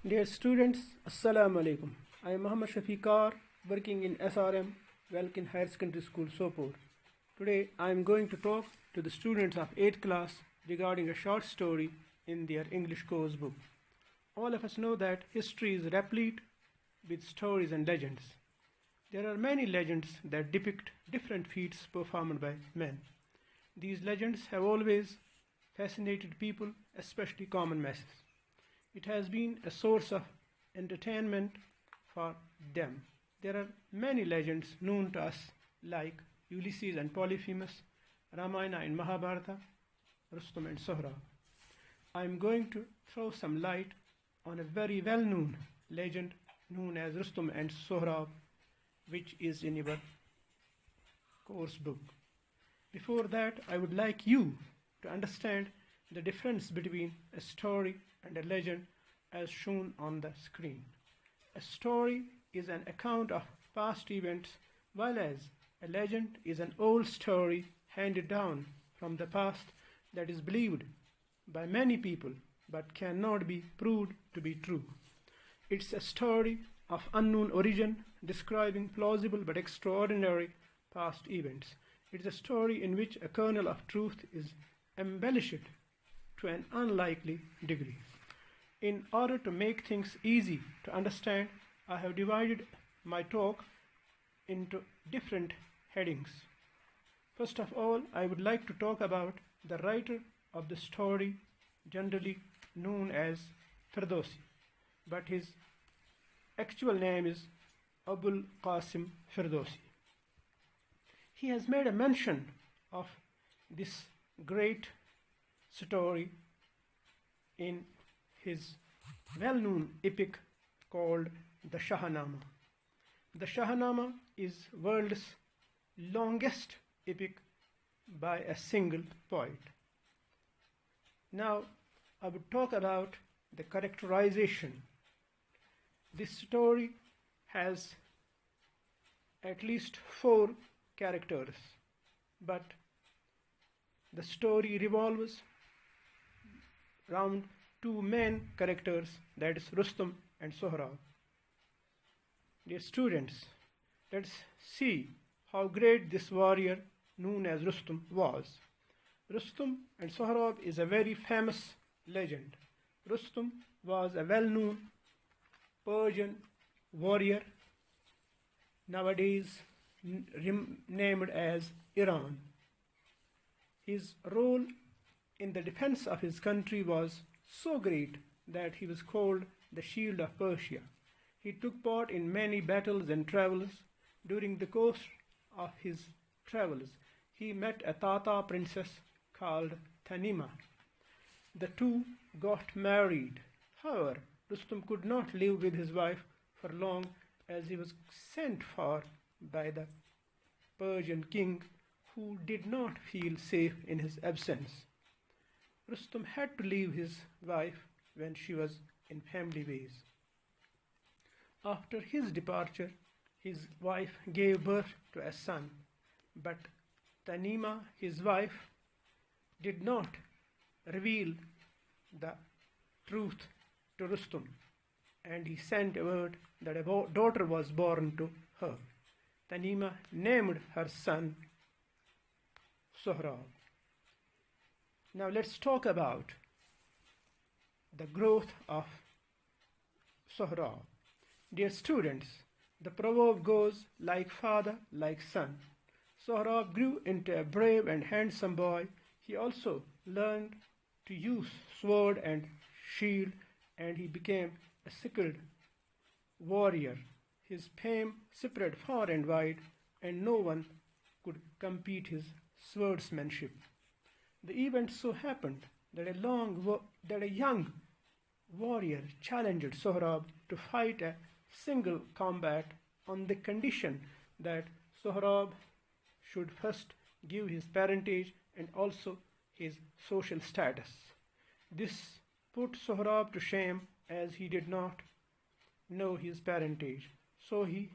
Dear students, Assalamu alaikum. I am Mohammed Shafi Kar, working in SRM, Welkin Higher Secondary School, Sopor. Today I am going to talk to the students of 8th class regarding a short story in their English course book. All of us know that history is replete with stories and legends. There are many legends that depict different feats performed by men. These legends have always fascinated people, especially common masses. It has been a source of entertainment for them. There are many legends known to us like Ulysses and Polyphemus, Ramayana and Mahabharata, Rustum and Sohrab. I am going to throw some light on a very well-known legend known as Rustum and Sohrab, which is in your course book. Before that, I would like you to understand the difference between a story and a legend as shown on the screen. A story is an account of past events, while as a legend is an old story handed down from the past that is believed by many people but cannot be proved to be true. It's a story of unknown origin describing plausible but extraordinary past events. It's a story in which a kernel of truth is embellished to an unlikely degree. In order to make things easy to understand, I have divided my talk into different headings. First of all, I would like to talk about the writer of the story, generally known as Firdausi, but his actual name is Abul Qasim Firdausi. He has made a mention of this great story in his well-known epic called the Shahnama. The Shahnama is world's longest epic by a single poet. Now I would talk about the characterization. This story has at least 4 characters, but the story revolves around 2 main characters, that is Rustum and Sohrab. Dear students, let's see how great this warrior known as Rustum was. Rustum and Sohrab is a very famous legend. Rustum was a well-known Persian warrior, nowadays named as Iran. His role in the defense of his country was so great that he was called the Shield of Persia. He took part in many battles and travels. During the course of his travels, he met a Tata princess called Tanima. The two got married. However, Rustum could not live with his wife for long as he was sent for by the Persian king, who did not feel safe in his absence. Rustum had to leave his wife when she was in family ways. After his departure, his wife gave birth to a son, but Tanima, his wife, did not reveal the truth to Rustum, and he sent word that a daughter was born to her. Tanima named her son Sohrab. Now let's talk about the growth of Sohrab. Dear students, the proverb goes, like father, like son. Sohrab grew into a brave and handsome boy. He also learned to use sword and shield, and he became a skilled warrior. His fame spread far and wide, and no one could compete his swordsmanship. The event so happened that a young warrior challenged Sohrab to fight a single combat on the condition that Sohrab should first give his parentage and also his social status. This put Sohrab to shame, as he did not know his parentage. So he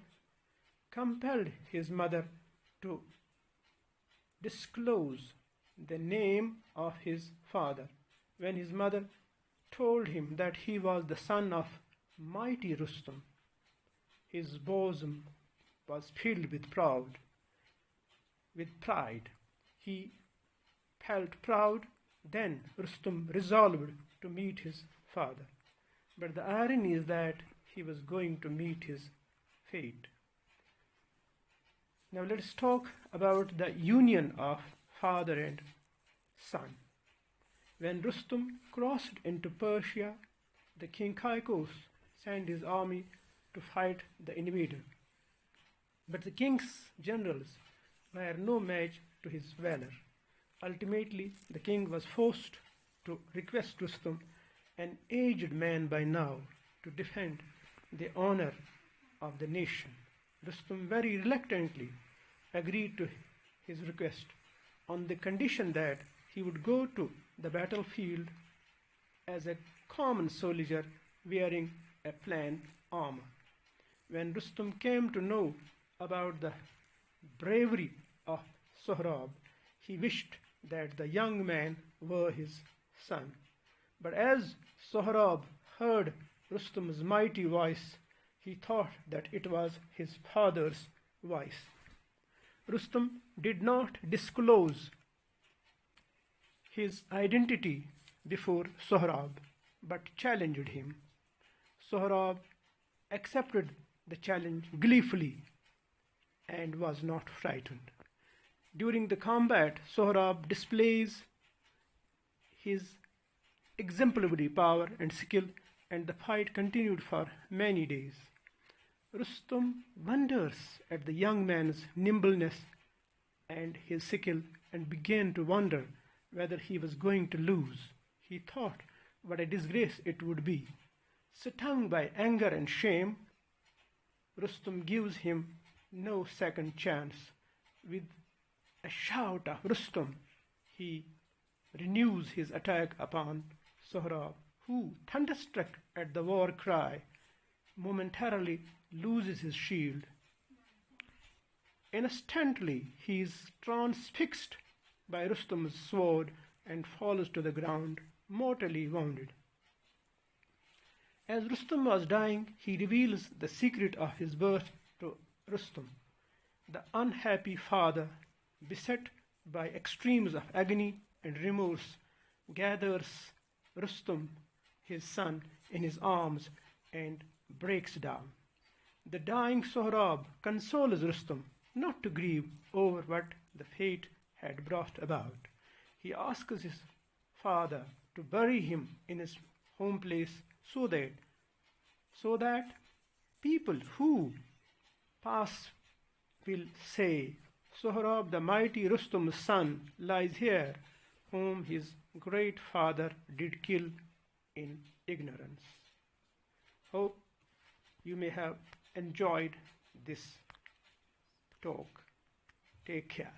compelled his mother to disclose the name of his father. When his mother told him that he was the son of mighty Rustum. His bosom was filled with pride. He felt proud. Then Rustum resolved to meet his father. But the irony is that he was going to meet his fate. Now let's talk about the union of father and son. When Rustum crossed into Persia, the king Caicus sent his army to fight the invader. But the king's generals were no match to his valor. Ultimately, the king was forced to request Rustum, an aged man by now, to defend the honor of the nation. Rustum very reluctantly agreed to his request on the condition that he would go to the battlefield as a common soldier wearing a plain armor. When Rustum came to know about the bravery of Sohrab, he wished that the young man were his son. But as Sohrab heard Rustum's mighty voice, he thought that it was his father's voice. Rustum did not disclose his identity before Sohrab, but challenged him. Sohrab accepted the challenge gleefully and was not frightened. During the combat, Sohrab displays his exemplary power and skill, and the fight continued for many days. Rustum wonders at the young man's nimbleness and his skill and began to wonder whether he was going to lose. He thought what a disgrace it would be. Stung by anger and shame, Rustum gives him no second chance. With a shout of Rustum, he renews his attack upon Sohrab, who, thunderstruck at the war cry, momentarily loses his shield. Instantly, he is transfixed by Rustum's sword and falls to the ground, mortally wounded. As Rustum was dying, he reveals the secret of his birth to Rustum. The unhappy father, beset by extremes of agony and remorse, gathers Rustum, his son, in his arms and breaks down. The dying Sohrab consoles Rustum not to grieve over what the fate had brought about. He asks his father to bury him in his home place so that people who pass will say, Sohrab, the mighty Rustum's son, lies here, whom his great father did kill in ignorance. Hope you may have enjoyed this talk. Take care.